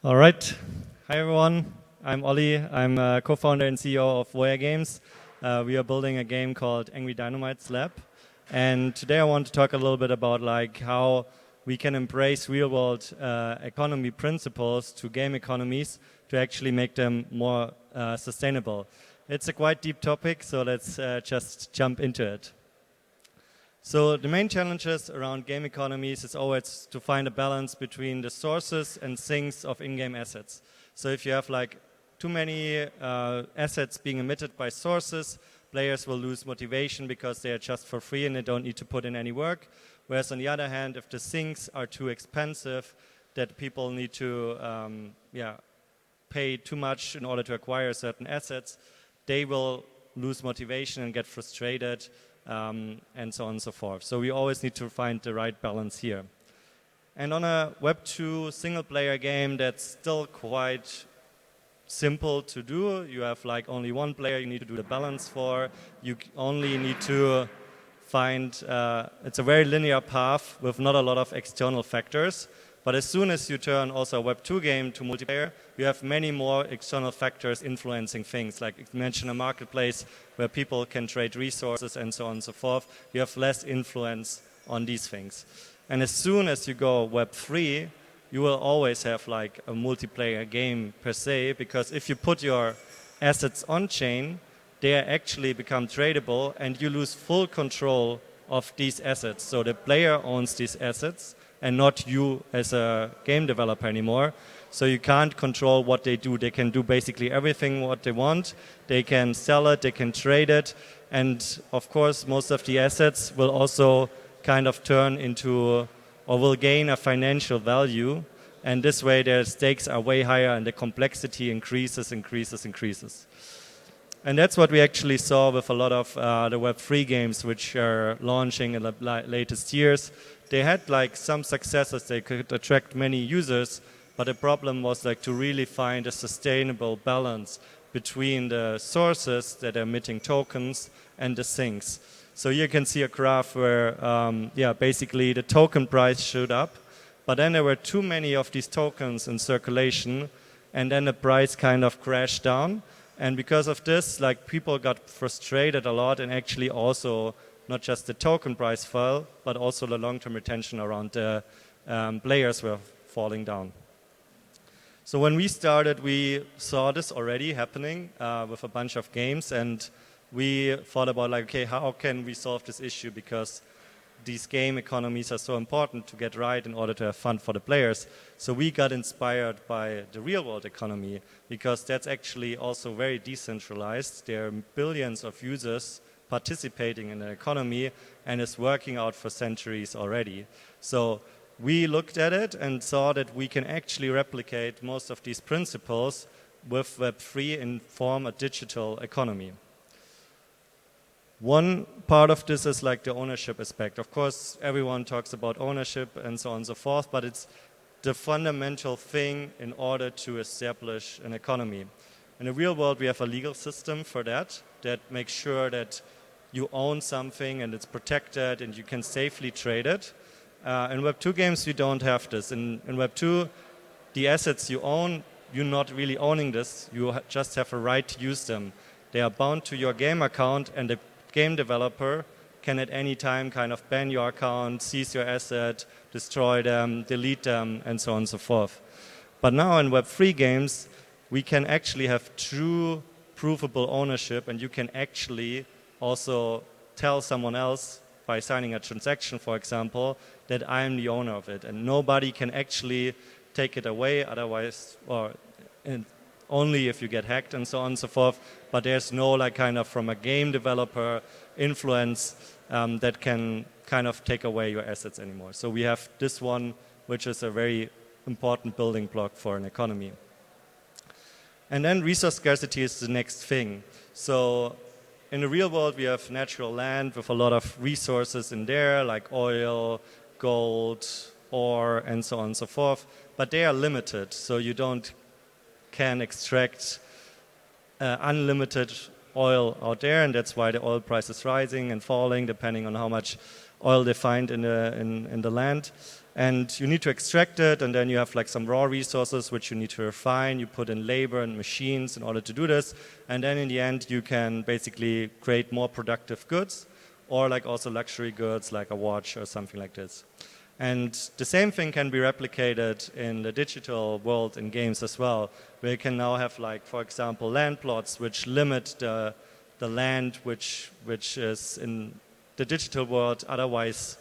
All right. Hi, everyone. I'm Ollie. I'm a co-founder and CEO of Voya Games. We are building a game called Angry Dynamite's Lab. And today I want to talk a little bit about how we can embrace real-world economy principles to game economies to actually make them more sustainable. It's a quite deep topic, so let's just jump into it. So the main challenges around game economies is always to find a balance between the sources and sinks of in-game assets. So if you have too many assets being emitted by sources, players will lose motivation because they are just for free and they don't need to put in any work. Whereas on the other hand, if the sinks are too expensive, that people need to pay too much in order to acquire certain assets, they will lose motivation and get frustrated. And so on and so forth. So we always need to find the right balance here. And on a Web 2 single-player game, that's still quite simple to do. You have only one player you need to do the balance for. You only need to find, it's a very linear path with not a lot of external factors. But as soon as you turn also a Web 2 game to multiplayer, you have many more external factors influencing things. Like you mentioned a marketplace where people can trade resources and so on and so forth. You have less influence on these things. And as soon as you go Web 3, you will always have a multiplayer game per se, because if you put your assets on chain, they actually become tradable and you lose full control of these assets. So the player owns these assets and not you as a game developer anymore. So you can't control what they do. They can do basically everything what they want. They can sell it, they can trade it, and of course most of the assets will also kind of turn into or will gain a financial value, and this way their stakes are way higher and the complexity increases. And that's what we actually saw with a lot of the Web3 games which are launching in the latest years. They had some successes, they could attract many users, but the problem was to really find a sustainable balance between the sources that are emitting tokens and the sinks. So you can see a graph where basically the token price shot up, but then there were too many of these tokens in circulation, and then the price kind of crashed down. And because of this, people got frustrated a lot, and actually also not just the token price fell, but also the long-term retention around the players were falling down. So when we started, we saw this already happening with a bunch of games, and we thought about okay, how can we solve this issue? Because these game economies are so important to get right in order to have fun for the players. So we got inspired by the real-world economy, because that's actually also very decentralized. There are billions of users participating in the economy, and it's working out for centuries already. So we looked at it and saw that we can actually replicate most of these principles with Web3 and form a digital economy. One part of this is the ownership aspect. Of course, everyone talks about ownership and so on and so forth, but it's the fundamental thing in order to establish an economy. In the real world, we have a legal system for that makes sure that you own something and it's protected and you can safely trade it. In Web 2 games, you don't have this. In Web 2, the assets you own, you're not really owning this. You just have a right to use them. They are bound to your game account, and the game developer can at any time kind of ban your account, seize your asset, destroy them, delete them, and so on and so forth. But now in Web3 games, we can actually have true provable ownership, and you can actually also tell someone else by signing a transaction, for example, that I am the owner of it, and nobody can actually take it away otherwise, or only if you get hacked and so on and so forth. But there's no kind of from a game developer influence that can kind of take away your assets anymore. So we have this one, which is a very important building block for an economy. And then resource scarcity is the next thing. So in the real world, we have natural land with a lot of resources in there, like oil, gold, ore, and so on and so forth. But they are limited, so you can extract unlimited oil out there, and that's why the oil price is rising and falling depending on how much oil they find in the land. And you need to extract it, and then you have like some raw resources which you need to refine. You put in labor and machines in order to do this, and then in the end you can basically create more productive goods, or like also luxury goods like a watch or something like this. And the same thing can be replicated in the digital world in games as well, where you can now have like, for example, land plots which limit the land which is in the digital world otherwise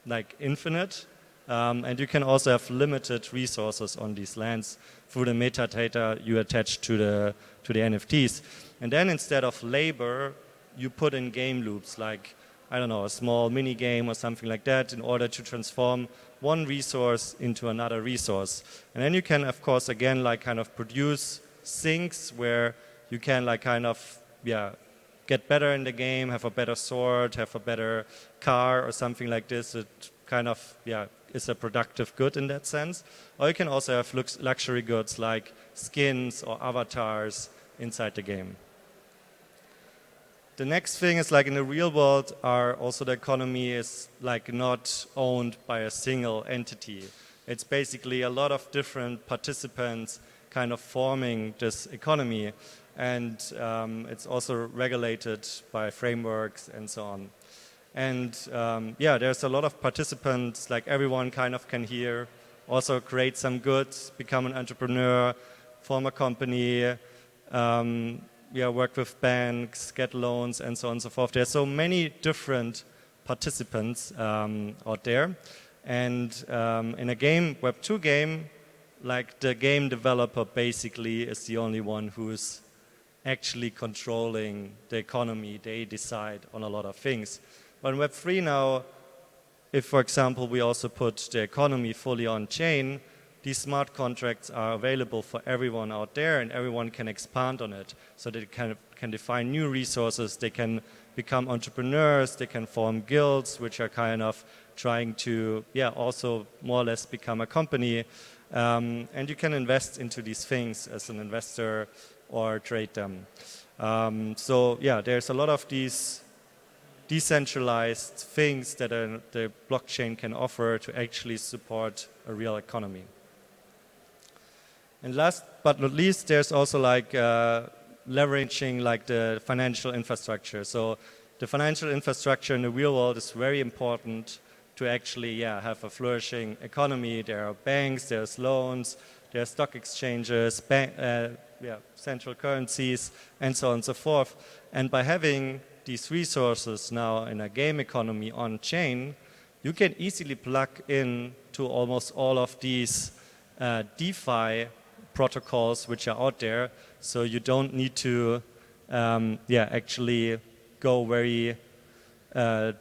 like infinite. And you can also have limited resources on these lands through the metadata you attach to the NFTs. And then instead of labor, you put in game loops like, I don't know, a small mini game or something like that in order to transform one resource into another resource. And then you can, of course, again, like kind of produce things where you can like kind of, get better in the game, have a better sword, have a better car or something like this. It kind of, is a productive good in that sense. Or you can also have luxury goods like skins or avatars inside the game. The next thing is like in the real world are also the economy is like not owned by a single entity. It's basically a lot of different participants kind of forming this economy, and it's also regulated by frameworks and so on. And there's a lot of participants, like everyone kind of can here also create some goods, become an entrepreneur, form a company, work with banks, get loans, and so on and so forth. There's so many different participants out there. And in a game, Web2 game, like the game developer basically is the only one who's actually controlling the economy. They decide on a lot of things. But in Web3 now, if, for example, we also put the economy fully on chain, these smart contracts are available for everyone out there, and everyone can expand on it. So they can define new resources, they can become entrepreneurs, they can form guilds, which are kind of trying to, also more or less become a company. And you can invest into these things as an investor or trade them. There's a lot of these decentralized things that the blockchain can offer to actually support a real economy. And last but not least, there's also like leveraging like the financial infrastructure. So the financial infrastructure in the real world is very important to actually have a flourishing economy. There are banks, there's loans, there are stock exchanges, central currencies, and so on and so forth. And by having these resources now in a game economy on chain, you can easily plug in to almost all of these DeFi protocols which are out there. So you don't need to actually go very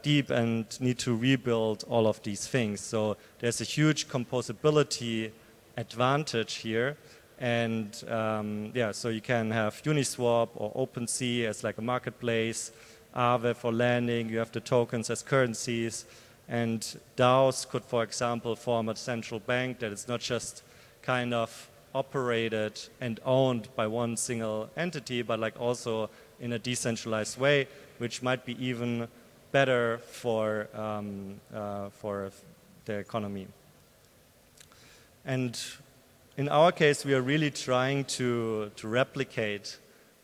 deep and need to rebuild all of these things. So there's a huge composability advantage here. And so you can have Uniswap or OpenSea as like a marketplace, Aave for lending, you have the tokens as currencies, and DAOs could, for example, form a central bank that is not just kind of operated and owned by one single entity, but like also in a decentralized way, which might be even better for the economy. And in our case, we are really trying to replicate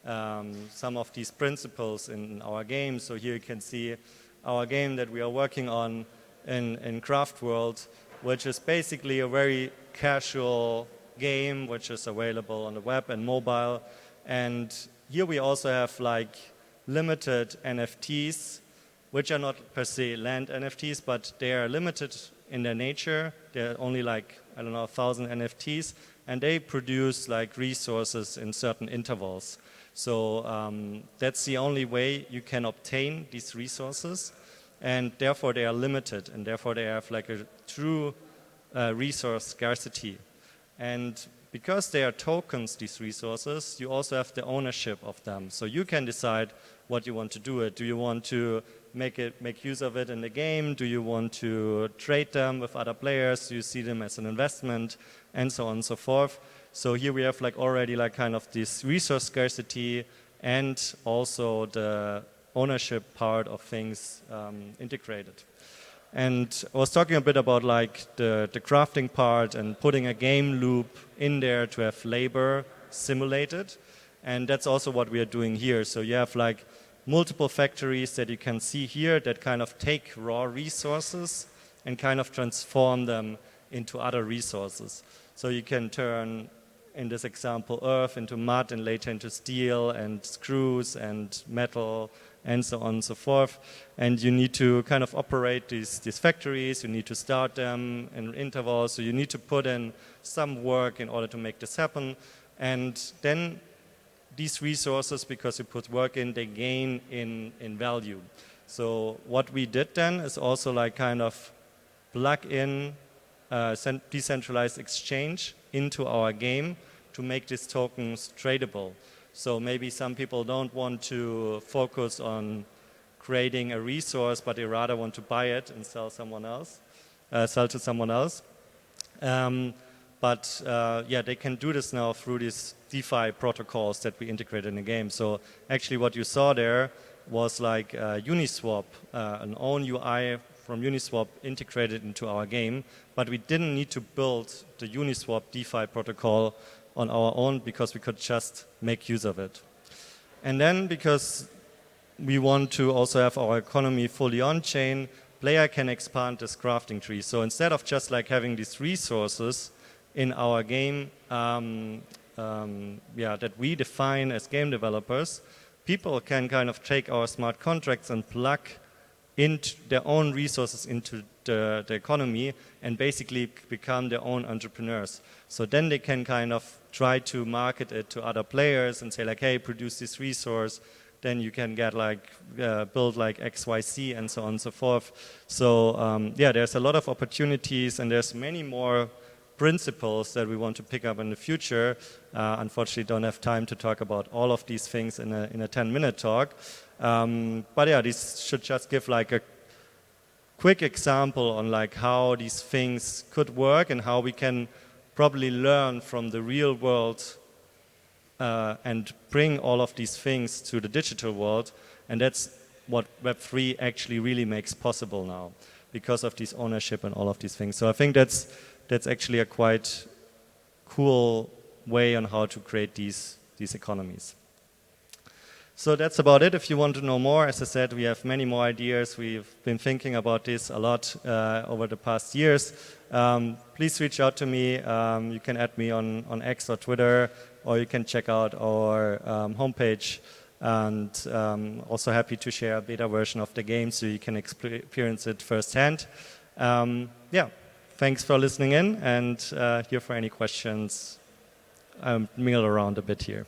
some of these principles in our game. So here you can see our game that we are working on in Craft World, which is basically a very casual game which is available on the web and mobile. And here we also have like limited NFTs, which are not per se land NFTs, but they are limited in their nature. They're only like, 1,000 NFTs, and they produce like resources in certain intervals. So that's the only way you can obtain these resources, and therefore they are limited, and therefore they have like a true resource scarcity. And because they are tokens, these resources, you also have the ownership of them. So you can decide what you want to do it. Do you want to make use of it in the game? Do you want to trade them with other players? Do you see them as an investment? And so on and so forth. So here we have like already like kind of this resource scarcity and also the ownership part of things integrated. And I was talking a bit about like the crafting part and putting a game loop in there to have labor simulated. And that's also what we are doing here. So you have like multiple factories that you can see here that kind of take raw resources and kind of transform them into other resources. So you can turn, in this example, earth into mud and later into steel and screws and metal and so on and so forth. And you need to kind of operate these factories, you need to start them in intervals, so you need to put in some work in order to make this happen. And then these resources, because you put work in, they gain in value. So what we did then is also like kind of plug in decentralized exchange into our game to make these tokens tradable. So maybe some people don't want to focus on creating a resource, but they rather want to buy it and sell to someone else. Yeah, they can do this now through these DeFi protocols that we integrated in the game. So actually what you saw there was like Uniswap, an own UI from Uniswap integrated into our game, but we didn't need to build the Uniswap DeFi protocol on our own because we could just make use of it. And then because we want to also have our economy fully on-chain, player can expand this crafting tree. So instead of just like having these resources in our game that we define as game developers, people can kind of take our smart contracts and plug into their own resources into the economy and basically become their own entrepreneurs. So then they can kind of try to market it to other players and say like, hey, produce this resource, then you can get like, build like XYZ and so on and so forth. So yeah, there's a lot of opportunities and there's many more principles that we want to pick up in the future. Unfortunately, don't have time to talk about all of these things in a 10-minute talk. But yeah, this should just give like a quick example on like how these things could work and how we can probably learn from the real world and bring all of these things to the digital world. And that's what Web3 actually really makes possible now because of this ownership and all of these things. So I think that's actually a quite cool way on how to create these economies. So that's about it. If you want to know more, as I said, we have many more ideas. We've been thinking about this a lot over the past years. Please reach out to me. You can add me on X or Twitter, or you can check out our homepage. And also happy to share a beta version of the game so you can experience it firsthand. Yeah, thanks for listening in, and here for any questions. I'll mingle around a bit here.